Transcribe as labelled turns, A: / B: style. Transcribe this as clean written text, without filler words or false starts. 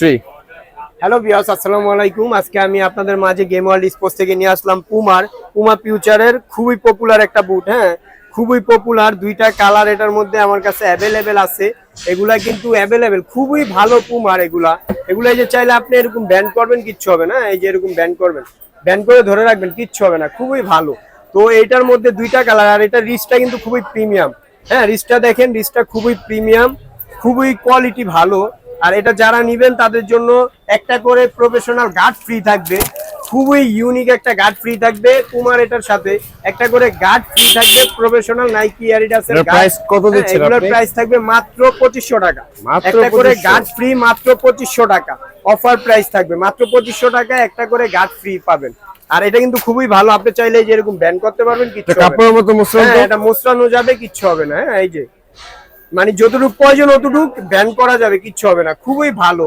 A: 3
B: hello viewers, আসসালামু আলাইকুম। আজকে আমি আপনাদের মাঝে গেম ওয়ার্ল্ড স্পোর্টস থেকে নিয়ে আসলাম পুমা ফিউচারের খুবই পপুলার একটা বুট। হ্যাঁ, খুবই পপুলার, দুইটা কালার এটার মধ্যে আমার কাছে অ্যাভেলেবেল আছে। এগুলা কিন্তু অ্যাভেলেবেল, খুবই ভালো পুমার এগুলা। এই যে চাইলে আপনি এরকম ব্যান্ড করবেন, কিচ্ছু হবে না। এই যে এরকম ব্যান্ড করবেন, ব্যান্ড করে ধরে রাখবেন, কিচ্ছু হবে না, খুবই ভালো। তো এইটার মধ্যে দুইটা কালার, আর এটা রিস্টটা কিন্তু খুবই প্রিমিয়াম। হ্যাঁ, রিস্টটা দেখেন, রিস্টটা খুবই প্রিমিয়াম, খুবই কোয়ালিটি ভালো। আর এটা যারা নিবেন তাদের জন্য একটা করে প্রফেশনাল গার্ড ফ্রি থাকবে, খুবই ইউনিক একটা গার্ড ফ্রি থাকবে পুমার। এটার সাথে একটা করে গার্ড ফ্রি থাকবে, প্রফেশনাল নাইকি অ্যাডিডাসের গার্ড।
A: প্রাইস কত দিচ্ছেন
B: এগুলোর
A: আপনি?
B: প্রাইস থাকবে মাত্র 2500 টাকা।
A: মাত্র
B: একটা করে
A: 2500?
B: গার্ড ফ্রি মাত্র 2500 টাকা। অফার প্রাইস থাকবে মাত্র 2500 টাকা, একটা করে গার্ড ফ্রি পাবেন। আর এটা কিন্তু খুবই ভালো, আপনি চাইলে যে এরকম ব্যান্ড করতে পারবেন, কিচ্ছু হবে না।
A: কাপড়ের মতো মুসলমান
B: হ্যাঁ, এটা মোচড়ানো যাবে, কিচ্ছু হবে না। হ্যাঁ, এই যে মানে যতটুকু প্রয়োজন অতটুকু ব্যান করা যাবে, কিচ্ছু হবে না, খুবই ভালো।